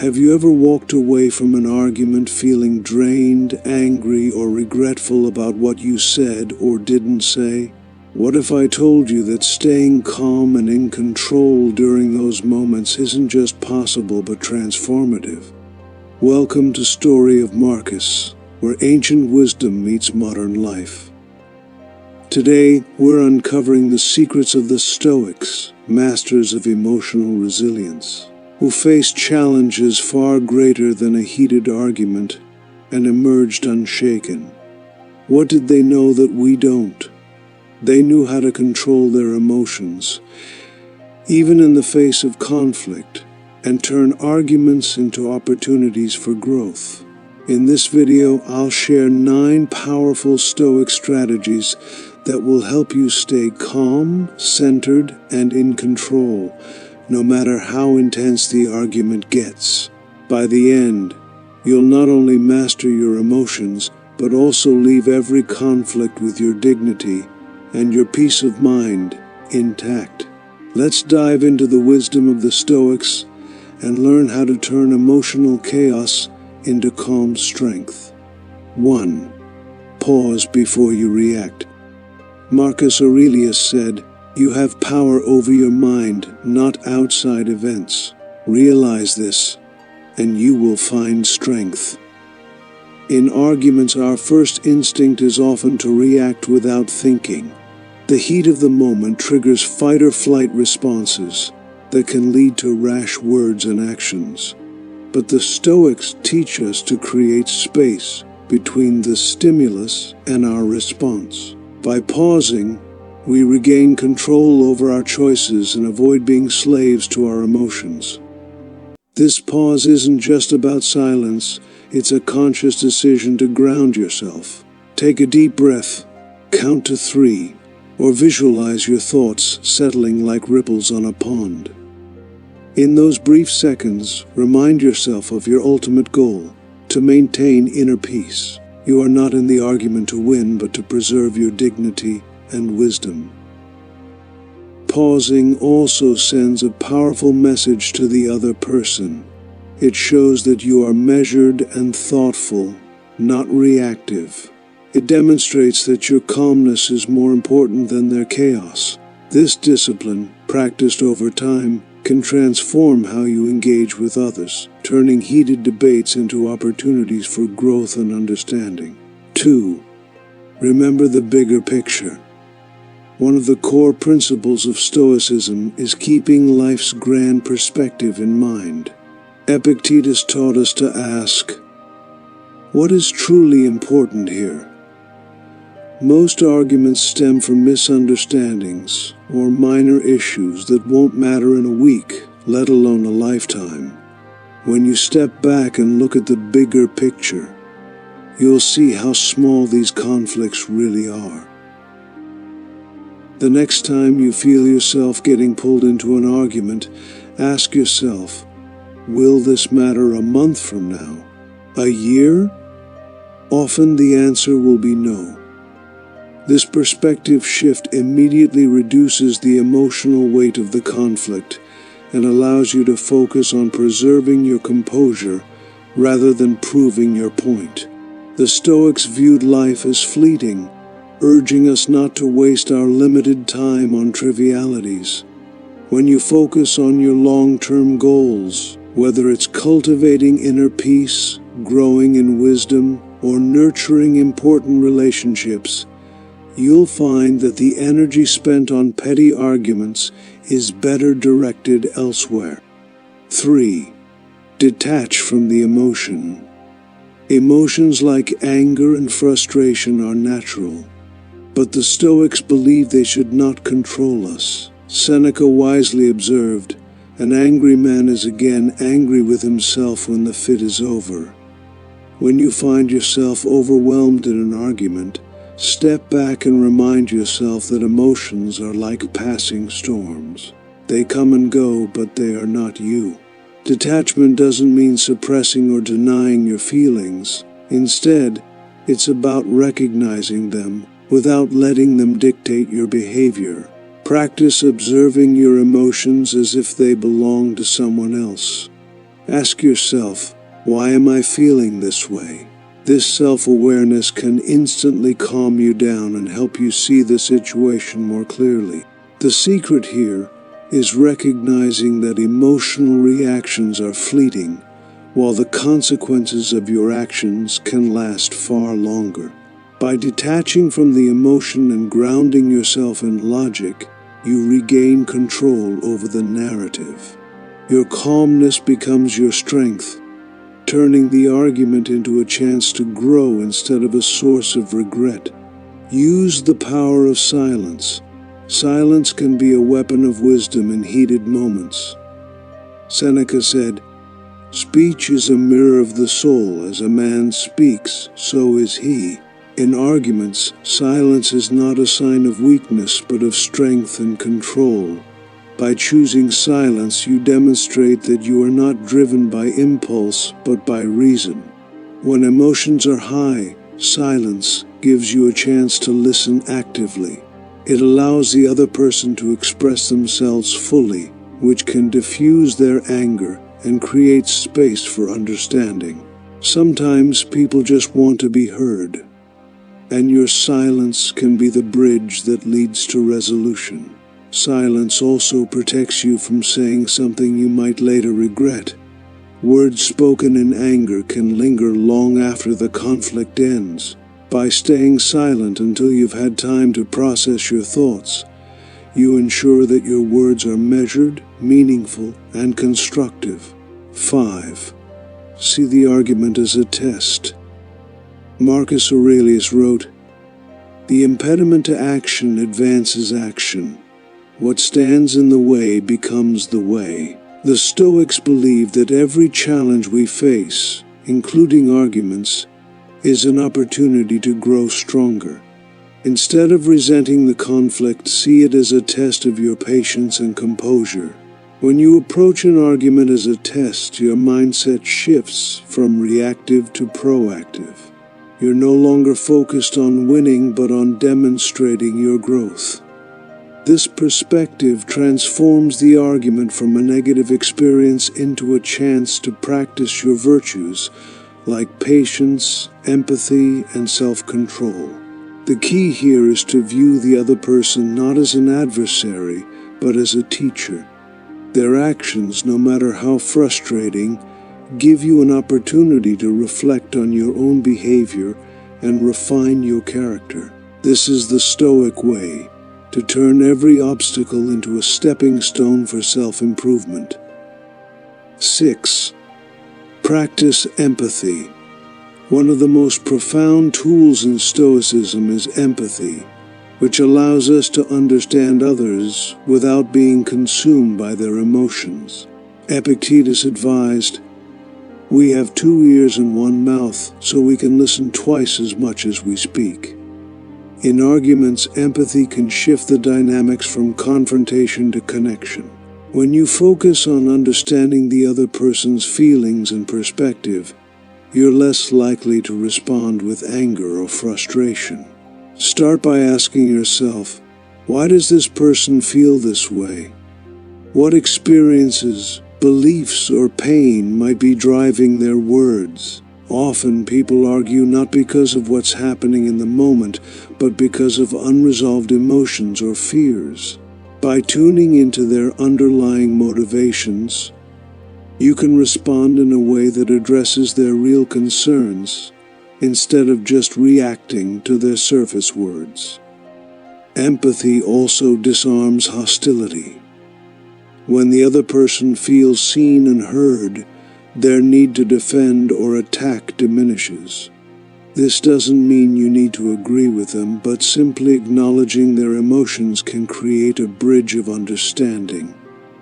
Have you ever walked away from an argument feeling drained, angry, or regretful about what you said or didn't say? What if I told you that staying calm and in control during those moments isn't just possible but transformative? Welcome to Story of Marcus, where ancient wisdom meets modern life. Today, we're uncovering the secrets of the Stoics, masters of emotional resilience, who faced challenges far greater than a heated argument and emerged unshaken. What did they know that we don't? They knew how to control their emotions, even in the face of conflict, and turn arguments into opportunities for growth. In this video, I'll share 9 powerful Stoic strategies that will help you stay calm, centered, and in control, no matter how intense the argument gets. By the end, you'll not only master your emotions, but also leave every conflict with your dignity and your peace of mind intact. Let's dive into the wisdom of the Stoics and learn how to turn emotional chaos into calm strength. 1. Pause before you react. Marcus Aurelius said, "You have power over your mind, not outside events. Realize this, and you will find strength." In arguments, our first instinct is often to react without thinking. The heat of the moment triggers fight-or-flight responses that can lead to rash words and actions. But the Stoics teach us to create space between the stimulus and our response. By pausing, we regain control over our choices and avoid being slaves to our emotions. This pause isn't just about silence, it's a conscious decision to ground yourself. Take a deep breath, count to 3, or visualize your thoughts settling like ripples on a pond. In those brief seconds, remind yourself of your ultimate goal, to maintain inner peace. You are not in the argument to win, but to preserve your dignity and wisdom. Pausing also sends a powerful message to the other person. It shows that you are measured and thoughtful, not reactive. It demonstrates that your calmness is more important than their chaos. This discipline, practiced over time, can transform how you engage with others, turning heated debates into opportunities for growth and understanding. 2. Remember the bigger picture. One of the core principles of Stoicism is keeping life's grand perspective in mind. Epictetus taught us to ask, "What is truly important here?" Most arguments stem from misunderstandings or minor issues that won't matter in a week, let alone a lifetime. When you step back and look at the bigger picture, you'll see how small these conflicts really are. The next time you feel yourself getting pulled into an argument, ask yourself, will this matter a month from now? A year? Often the answer will be no. This perspective shift immediately reduces the emotional weight of the conflict and allows you to focus on preserving your composure rather than proving your point. The Stoics viewed life as fleeting, urging us not to waste our limited time on trivialities. When you focus on your long-term goals, whether it's cultivating inner peace, growing in wisdom, or nurturing important relationships, you'll find that the energy spent on petty arguments is better directed elsewhere. 3. Detach from the emotion. Emotions like anger and frustration are natural, but the Stoics believe they should not control us. Seneca wisely observed, "An angry man is again angry with himself when the fit is over." When you find yourself overwhelmed in an argument, step back and remind yourself that emotions are like passing storms. They come and go, but they are not you. Detachment doesn't mean suppressing or denying your feelings. Instead, it's about recognizing them without letting them dictate your behavior. Practice observing your emotions as if they belong to someone else. Ask yourself, why am I feeling this way? This self-awareness can instantly calm you down and help you see the situation more clearly. The secret here is recognizing that emotional reactions are fleeting, while the consequences of your actions can last far longer. By detaching from the emotion and grounding yourself in logic, you regain control over the narrative. Your calmness becomes your strength, turning the argument into a chance to grow instead of a source of regret. Use the power of silence. Silence can be a weapon of wisdom in heated moments. Seneca said, "Speech is a mirror of the soul. As a man speaks, so is he." In arguments, silence is not a sign of weakness, but of strength and control. By choosing silence, you demonstrate that you are not driven by impulse, but by reason. When emotions are high, silence gives you a chance to listen actively. It allows the other person to express themselves fully, which can diffuse their anger and create space for understanding. Sometimes people just want to be heard, and your silence can be the bridge that leads to resolution. Silence also protects you from saying something you might later regret. Words spoken in anger can linger long after the conflict ends. By staying silent until you've had time to process your thoughts, you ensure that your words are measured, meaningful, and constructive. 5. See the argument as a test. Marcus Aurelius wrote, "The impediment to action advances action. What stands in the way becomes the way." The Stoics believe that every challenge we face, including arguments, is an opportunity to grow stronger. Instead of resenting the conflict, see it as a test of your patience and composure. When you approach an argument as a test, your mindset shifts from reactive to proactive. You're no longer focused on winning, but on demonstrating your growth. This perspective transforms the argument from a negative experience into a chance to practice your virtues, like patience, empathy, and self-control. The key here is to view the other person not as an adversary, but as a teacher. Their actions, no matter how frustrating, give you an opportunity to reflect on your own behavior and refine your character. This is the Stoic way, to turn every obstacle into a stepping stone for self-improvement. 6. Practice empathy. One of the most profound tools in Stoicism is empathy, which allows us to understand others without being consumed by their emotions. Epictetus advised, "We have 2 ears and 1 mouth, so we can listen twice as much as we speak." In arguments, empathy can shift the dynamics from confrontation to connection. When you focus on understanding the other person's feelings and perspective, you're less likely to respond with anger or frustration. Start by asking yourself, why does this person feel this way? What experiences, beliefs, or pain might be driving their words? Often people argue not because of what's happening in the moment, but because of unresolved emotions or fears. By tuning into their underlying motivations, you can respond in a way that addresses their real concerns, instead of just reacting to their surface words. Empathy also disarms hostility. When the other person feels seen and heard, their need to defend or attack diminishes. This doesn't mean you need to agree with them, but simply acknowledging their emotions can create a bridge of understanding.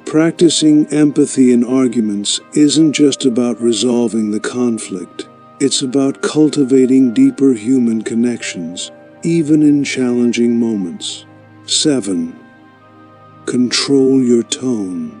Practicing empathy in arguments isn't just about resolving the conflict. It's about cultivating deeper human connections, even in challenging moments. 7. Control your tone.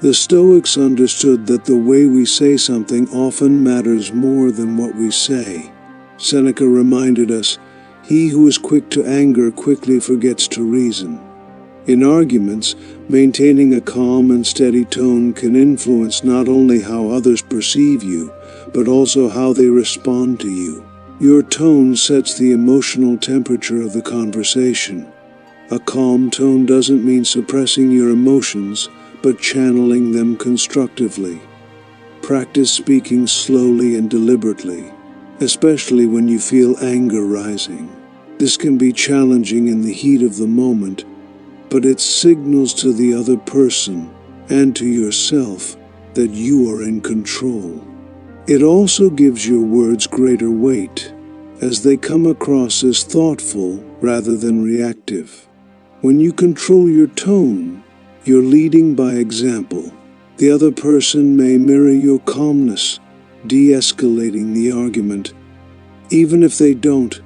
The Stoics understood that the way we say something often matters more than what we say. Seneca reminded us, "He who is quick to anger quickly forgets to reason." In arguments, Maintaining a calm and steady tone can influence not only how others perceive you, but also how they respond to you. Your tone sets the emotional temperature of the conversation. A calm tone doesn't mean suppressing your emotions, but channeling them constructively. Practice speaking slowly and deliberately, especially when you feel anger rising. This can be challenging in the heat of the moment, but it signals to the other person and to yourself that you are in control. It also gives your words greater weight, as they come across as thoughtful rather than reactive. When you control your tone, you're leading by example. The other person may mirror your calmness, de-escalating the argument. Even if they don't,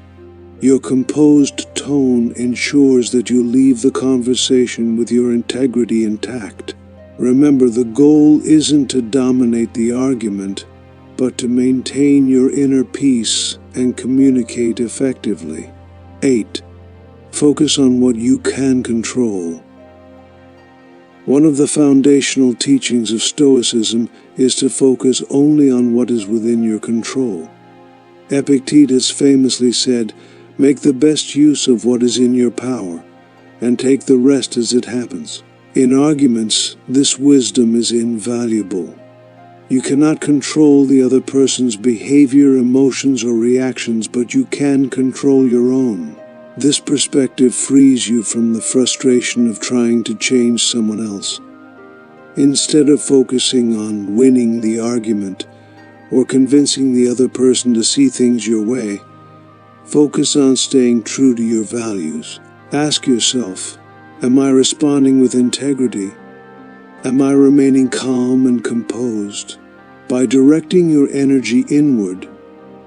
your composed tone ensures that you leave the conversation with your integrity intact. Remember, the goal isn't to dominate the argument, but to maintain your inner peace and communicate effectively. 8. Focus on what you can control. One of the foundational teachings of Stoicism is to focus only on what is within your control. Epictetus famously said, "Make the best use of what is in your power, and take the rest as it happens." In arguments, this wisdom is invaluable. You cannot control the other person's behavior, emotions, or reactions, but you can control your own. This perspective frees you from the frustration of trying to change someone else. Instead of focusing on winning the argument or convincing the other person to see things your way, focus on staying true to your values. Ask yourself, am I responding with integrity? Am I remaining calm and composed? By directing your energy inward,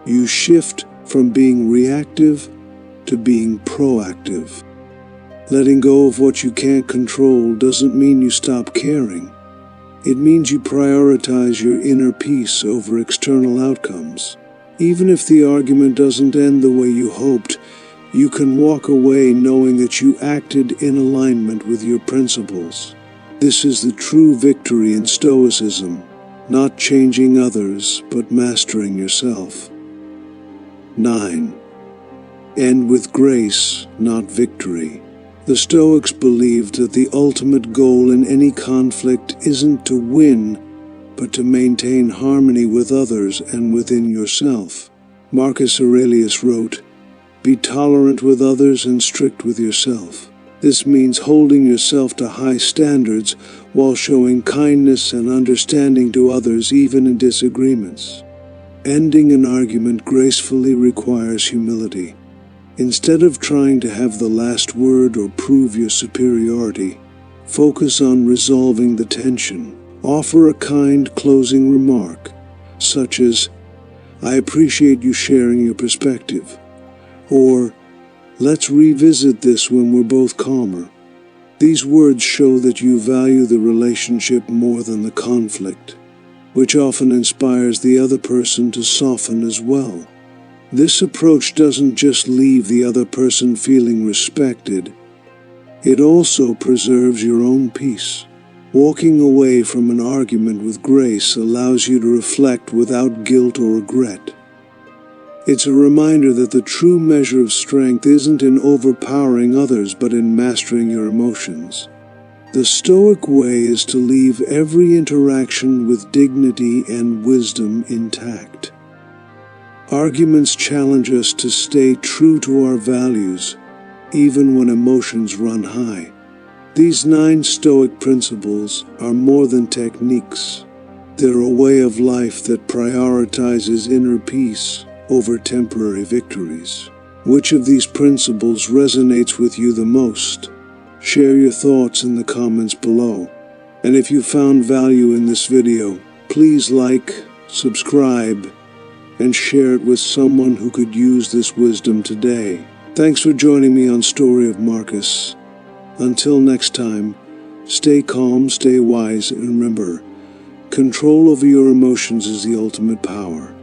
you shift from being reactive to being proactive. Letting go of what you can't control doesn't mean you stop caring. It means you prioritize your inner peace over external outcomes. Even if the argument doesn't end the way you hoped, you can walk away knowing that you acted in alignment with your principles. This is the true victory in Stoicism, not changing others, but mastering yourself. 9. End with grace, not victory. The Stoics believed that the ultimate goal in any conflict isn't to win, but to maintain harmony with others and within yourself. Marcus Aurelius wrote, "Be tolerant with others and strict with yourself." This means holding yourself to high standards while showing kindness and understanding to others even in disagreements. Ending an argument gracefully requires humility. Instead of trying to have the last word or prove your superiority, focus on resolving the tension. Offer a kind closing remark, such as, "I appreciate you sharing your perspective," or "Let's revisit this when we're both calmer." These words show that you value the relationship more than the conflict, which often inspires the other person to soften as well. This approach doesn't just leave the other person feeling respected, it also preserves your own peace. Walking away from an argument with grace allows you to reflect without guilt or regret. It's a reminder that the true measure of strength isn't in overpowering others, but in mastering your emotions. The Stoic way is to leave every interaction with dignity and wisdom intact. Arguments challenge us to stay true to our values, even when emotions run high. These 9 Stoic principles are more than techniques. They're a way of life that prioritizes inner peace over temporary victories. Which of these principles resonates with you the most? Share your thoughts in the comments below. And if you found value in this video, please like, subscribe, and share it with someone who could use this wisdom today. Thanks for joining me on Story of Marcus. Until next time, stay calm, stay wise, and remember, control over your emotions is the ultimate power.